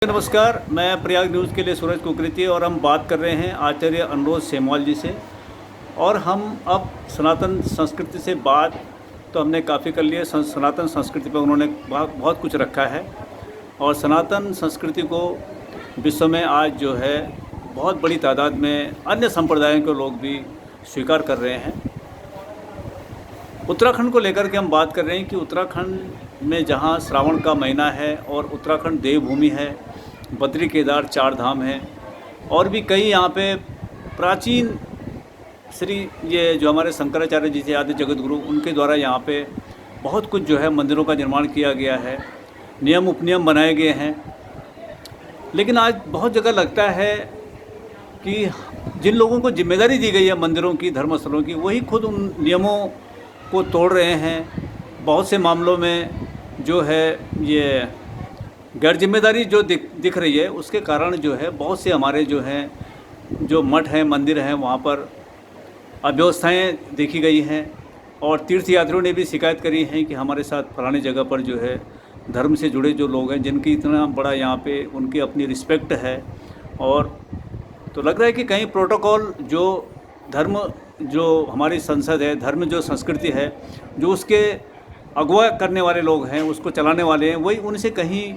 नमस्कार, मैं प्रयाग न्यूज़ के लिए सूरज कुकरेती और हम बात कर रहे हैं आचार्य अनुरोध सेमवाल जी से। और हम अब सनातन संस्कृति से बात तो हमने काफ़ी कर लिया। सनातन संस्कृति पर उन्होंने बहुत कुछ रखा है और सनातन संस्कृति को विश्व में आज जो है बहुत बड़ी तादाद में अन्य संप्रदायों के लोग भी स्वीकार कर रहे हैं। उत्तराखंड को लेकर के हम बात कर रहे हैं कि उत्तराखंड में जहाँ श्रावण का महीना है और उत्तराखंड देवभूमि है, बद्री केदार 4 धाम हैं और भी कई यहाँ पे प्राचीन श्री ये जो हमारे शंकराचार्य जी थे आदि जगत गुरु, उनके द्वारा यहाँ पे बहुत कुछ जो है मंदिरों का निर्माण किया गया है, नियम उपनियम बनाए गए हैं। लेकिन आज बहुत जगह लगता है कि जिन लोगों को जिम्मेदारी दी गई है मंदिरों की, धर्मस्थलों की, वही खुद उन नियमों को तोड़ रहे हैं। बहुत से मामलों में जो है ये गैर जिम्मेदारी जो दिख रही है, उसके कारण जो है बहुत से हमारे जो हैं जो मठ हैं, मंदिर हैं, वहाँ पर अव्यवस्थाएँ देखी गई हैं। और तीर्थयात्रियों ने भी शिकायत करी है कि हमारे साथ फलाने जगह पर जो है धर्म से जुड़े जो लोग हैं, जिनकी इतना बड़ा यहाँ पे उनकी अपनी रिस्पेक्ट है, और तो लग रहा है कि कहीं प्रोटोकॉल जो धर्म, जो हमारी संसद है, धर्म जो संस्कृति है, जो उसके अगुवा करने वाले लोग हैं, उसको चलाने वाले हैं, वही उनसे कहीं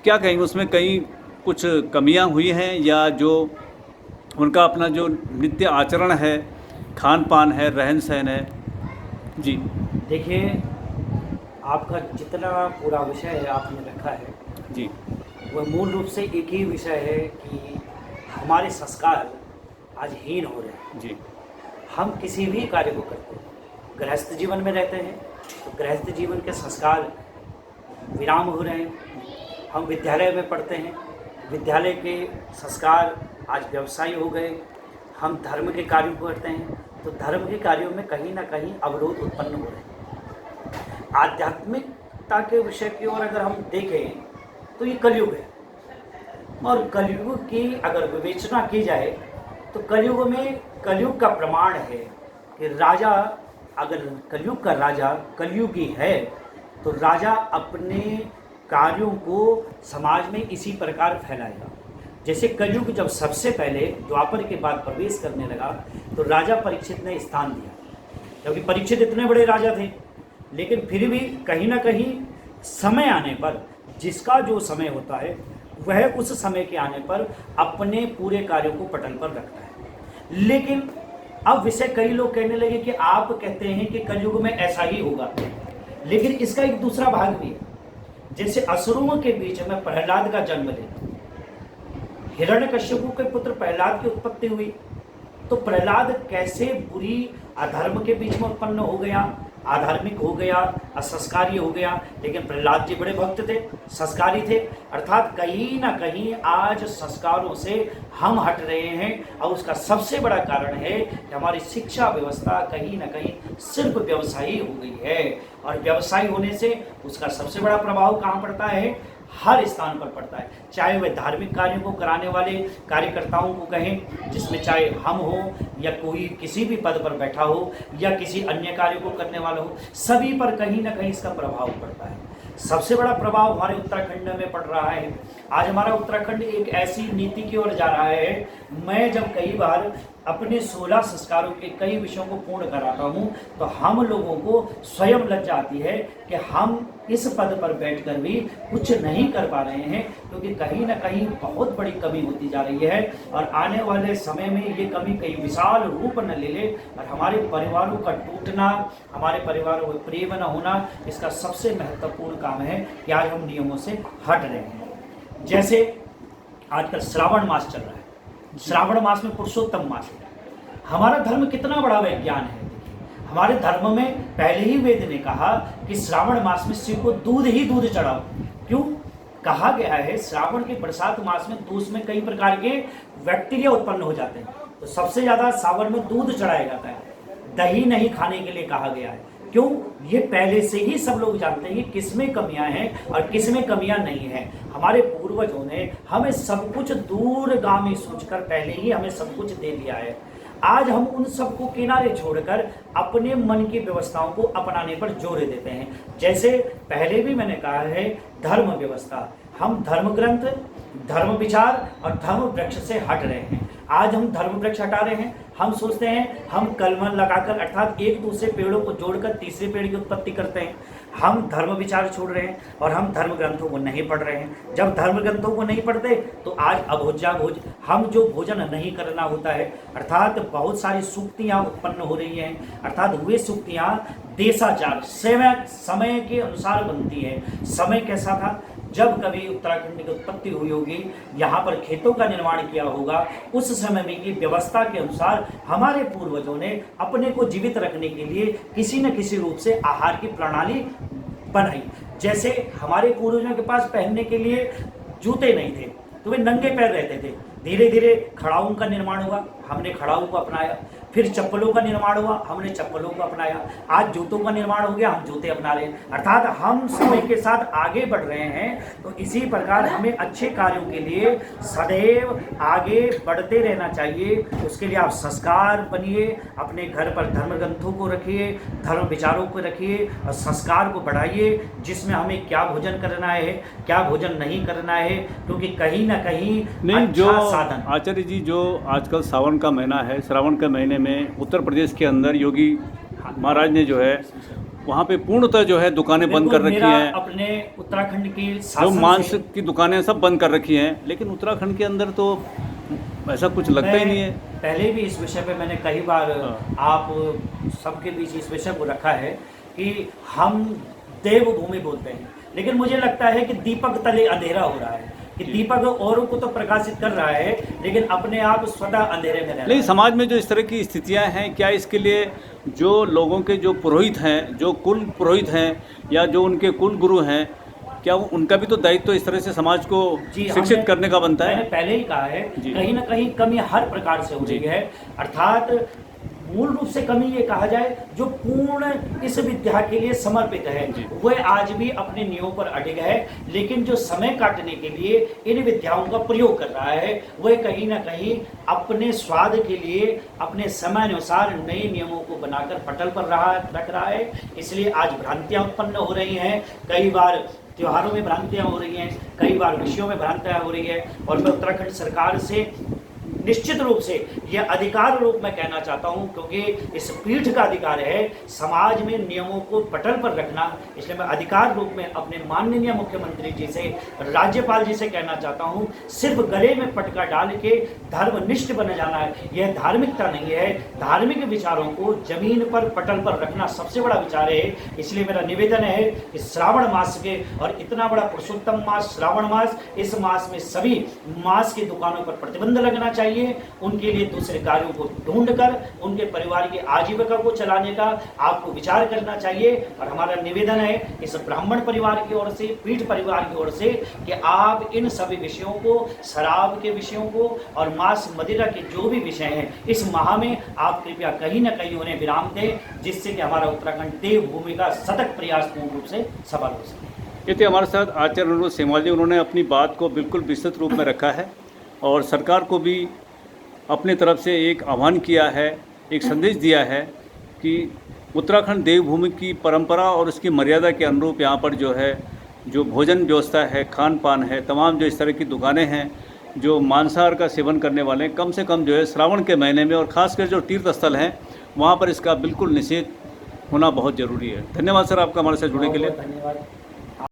क्या कहेंगे, उसमें कहीं कुछ कमियां हुई हैं, या जो उनका अपना जो नित्य आचरण है, खान पान है, रहन सहन है। जी देखिए, आपका जितना पूरा विषय है आपने रखा है जी, वह मूल रूप से एक ही विषय है कि हमारे संस्कार आज हीन हो रहे हैं। जी, हम किसी भी कार्य को करते हैं, गृहस्थ जीवन में रहते हैं तो गृहस्थ जीवन के संस्कार विराम हो रहे हैं। हम विद्यालय में पढ़ते हैं, विद्यालय के संस्कार आज व्यवसायी हो गए। हम धर्म के कार्यों को करते हैं तो धर्म के कार्यों में कहीं ना कहीं अवरोध उत्पन्न हो रहे हैं। आध्यात्मिकता के विषय की ओर अगर हम देखें तो ये कलयुग है, और कलयुग की अगर विवेचना की जाए तो कलयुग में कलयुग का प्रमाण है कि राजा, अगर कलयुग का राजा कलयुगी है तो राजा अपने कार्यों को समाज में इसी प्रकार फैलाएगा। जैसे कलयुग जब सबसे पहले द्वापर के बाद प्रवेश करने लगा तो राजा परीक्षित ने स्थान दिया, क्योंकि परीक्षित इतने बड़े राजा थे, लेकिन फिर भी कहीं ना कहीं समय आने पर, जिसका जो समय होता है वह उस समय के आने पर अपने पूरे कार्यों को पटल पर रखता है। लेकिन अब विषय कई लोग कहने लगे कि आप कहते हैं कि कलयुग में ऐसा ही होगा, लेकिन इसका एक दूसरा भाग भी है। जैसे असुरों के बीच में प्रहलाद का जन्म लेना, हिरण्यकश्यप के पुत्र प्रहलाद की उत्पत्ति हुई, तो प्रहलाद कैसे बुरी अधर्म के बीच में उत्पन्न हो गया, आधार्मिक हो गया, असंस्कारी हो गया। लेकिन प्रहलाद जी बड़े भक्त थे, संस्कारी थे। अर्थात कहीं ना कहीं आज संस्कारों से हम हट रहे हैं, और उसका सबसे बड़ा कारण है कि हमारी शिक्षा व्यवस्था कहीं ना कहीं सिर्फ व्यवसायी हो गई है। और व्यवसायी होने से उसका सबसे बड़ा प्रभाव कहाँ पड़ता है? हर स्थान पर पड़ता है। चाहे वह धार्मिक कार्यों को कराने वाले कार्यकर्ताओं को कहें, जिसमें चाहे हम हो या कोई किसी भी पद पर बैठा हो या किसी अन्य कार्य को करने वाला हो, सभी पर कहीं ना कहीं इसका प्रभाव पड़ता है। सबसे बड़ा प्रभाव हमारे उत्तराखंड में पड़ रहा है। आज हमारा उत्तराखंड एक ऐसी नीति की ओर जा रहा है। मैं जब कई बार अपने 16 संस्कारों के कई विषयों को पूर्ण कराता हूं तो हम लोगों को स्वयं लज्जा आती है कि हम इस पद पर बैठकर भी कुछ नहीं कर पा रहे हैं, क्योंकि कहीं ना कहीं बहुत बड़ी कमी होती जा रही है। और आने वाले समय में ये कमी कई विशाल रूप न ले ले, और हमारे परिवारों का टूटना, हमारे परिवारों में प्रेम न होना, इसका सबसे महत्वपूर्ण काम है कि आज हम नियमों से हट रहे हैं। जैसे आजकल श्रावण मास चल रहा है, श्रावण मास में पुरुषोत्तम मास है। हमारा धर्म कितना बड़ा वैज्ञान है। हमारे धर्म में पहले ही वेद ने कहा कि श्रावण मास में शिव को दूध ही दूध चढ़ाओ। क्यों कहा गया है? श्रावण के बरसात मास में तो उसमें कई प्रकार के बैक्टीरिया उत्पन्न हो जाते हैं, तो सबसे ज्यादा सावन में दूध चढ़ाया जाता है। दही नहीं खाने के लिए कहा गया है। क्यों? ये पहले से ही सब लोग जानते हैं कि किसमें कमियां हैं और किसमें कमियां नहीं हैं। हमारे पूर्वजों ने हमें सब कुछ दूरगामी सोचकर पहले ही हमें सब कुछ दे दिया है। आज हम उन सबको किनारे छोड़कर अपने मन की व्यवस्थाओं को अपनाने पर जोर देते हैं। जैसे पहले भी मैंने कहा है, धर्म व्यवस्था, हम धर्म ग्रंथ, धर्म विचार और धर्म वृक्ष से हट रहे हैं। आज हम धर्म वृक्ष हटा रहे हैं। हम सोचते हैं हम कलमन लगाकर अर्थात एक दूसरे पेड़ों को जोड़कर तीसरे पेड़ की उत्पत्ति करते हैं। हम धर्म विचार छोड़ रहे हैं और हम धर्म ग्रंथों को नहीं पढ़ रहे हैं। जब धर्म ग्रंथों को नहीं पढ़ते तो आज अभोज्याभोज हम जो भोजन नहीं करना होता है, अर्थात बहुत सारी सूक्तियाँ उत्पन्न हो रही हैं, अर्थात वे सूक्तियाँ देशाचार समय के अनुसार बनती है। समय कैसा था? जब कभी उत्तराखंड की उत्पत्ति हुई होगी, यहाँ पर खेतों का निर्माण किया होगा, उस समय में की व्यवस्था के अनुसार हमारे पूर्वजों ने अपने को जीवित रखने के लिए किसी न किसी रूप से आहार की प्रणाली बनाई। जैसे हमारे पूर्वजों के पास पहनने के लिए जूते नहीं थे तो वे नंगे पैर रहते थे। धीरे धीरे खड़ाऊं का निर्माण हुआ, हमने खड़ाऊं को अपनाया। फिर चप्पलों का निर्माण हुआ, हमने चप्पलों को अपनाया। आज जूतों का निर्माण हो गया, हम जूते अपना रहे हैं। अर्थात हम समय के साथ आगे बढ़ रहे हैं। तो इसी प्रकार हमें अच्छे कार्यों के लिए सदैव आगे बढ़ते रहना चाहिए। उसके लिए आप संस्कार बनिए, अपने घर पर धर्म ग्रंथों को रखिए, धर्म विचारों को रखिए और संस्कार को बढ़ाइए, जिसमें हमें क्या भोजन करना है, क्या भोजन नहीं करना है, क्योंकि कहीं ना कहीं नहीं, जो साधन। आचार्य जी, जो आजकल सावन का महीना है, श्रावण के महीने में उत्तर प्रदेश के अंदर योगी महाराज ने जो है वहाँ पे पूर्णतः जो है दुकानें बंद कर रखी हैं। अपने उत्तराखंड की जो मांस की दुकानें सब बंद कर रखी हैं, लेकिन उत्तराखंड के अंदर तो ऐसा कुछ लगता ही नहीं है। पहले भी इस विषय पे मैंने कई बार आप सबके बीच इस विषय को रखा है कि हम देवभूमि बोलते हैं, लेकिन मुझे लगता है कि दीपक तले अंधेरा हो रहा है, कि दीपक औरों को तो प्रकाशित कर रहा है लेकिन अपने आप स्वतः अंधेरे में रह रहा है। नहीं, समाज में जो इस तरह की स्थितियां हैं, क्या इसके लिए जो लोगों के जो पुरोहित हैं, जो कुल पुरोहित हैं या जो उनके कुल गुरु हैं, क्या उनका भी तो दायित्व तो इस तरह से समाज को शिक्षित करने का बनता है? मैंने पहले ही कहा है, कहीं ना कहीं कमी हर प्रकार से हो रही है। अर्थात मूल रूप से कमी ये कहा जाए, जो पूर्ण इस विद्या के लिए समर्पित है वह आज भी अपने नियमों पर अडिग है, लेकिन जो समय काटने के लिए इन विद्याओं का प्रयोग कर रहा है वह कहीं ना कहीं अपने स्वाद के लिए अपने समय अनुसार नए नियमों को बनाकर पटल पर रख रहा है। इसलिए आज भ्रांतियां उत्पन्न हो रही हैं, कई बार त्योहारों में भ्रांतियां हो रही हैं, कई बार विषयों में भ्रांतियां हो रही है। और मैं उत्तराखंड सरकार से निश्चित रूप से यह अधिकार रूप में कहना चाहता हूं, क्योंकि इस पीठ का अधिकार है समाज में नियमों को पटल पर रखना। इसलिए मैं अधिकार रूप में अपने माननीय मुख्यमंत्री जी से, राज्यपाल जी से कहना चाहता हूं, सिर्फ गले में पटका डाल के धर्मनिष्ठ बन जाना है, यह धार्मिकता नहीं है। धार्मिक विचारों को जमीन पर पटल पर रखना सबसे बड़ा विचार है। इसलिए मेरा निवेदन है कि श्रावण मास के, और इतना बड़ा पुरुषोत्तम मास श्रावण मास, इस मास में सभी मांस की दुकानों पर प्रतिबंध लगना चाहिए। उनके लिए दूसरे कार्यों को ढूंढकर उनके परिवार की आजीविका को चलाने का आपको विचार करना चाहिए। और हमारा निवेदन है इस ब्राह्मण परिवार की ओर से, पीठ परिवार की ओर से, कि आप इन सभी विषयों को, शराब के विषयों को और मांस मदिरा के जो भी विषय हैं, इस माह में आप कृपया कहीं ना कहीं उन्हें विराम दें, जिससे कि हमारा उत्तराखंड देवभूमि का सतत प्रयास पूर्ण रूप से सफल हो सके। ये थे हमारे साथ आचार्य अनुरोध सेमवाल जी। उन्होंने अपनी बात को बिल्कुल विस्तृत रूप में रखा है और सरकार को भी अपनी तरफ से एक आह्वान किया है, एक संदेश दिया है कि उत्तराखंड देवभूमि की परंपरा और उसकी मर्यादा के अनुरूप यहाँ पर जो है, जो भोजन व्यवस्था है, खान पान है, तमाम जो इस तरह की दुकानें हैं, जो मांसाहार का सेवन करने वाले हैं, कम से कम जो है श्रावण के महीने में, और ख़ासकर जो तीर्थ स्थल हैं वहाँ पर इसका बिल्कुल निषेध होना बहुत ज़रूरी है। धन्यवाद सर आपका हमारे साथ जुड़ने के लिए। धन्यवाद।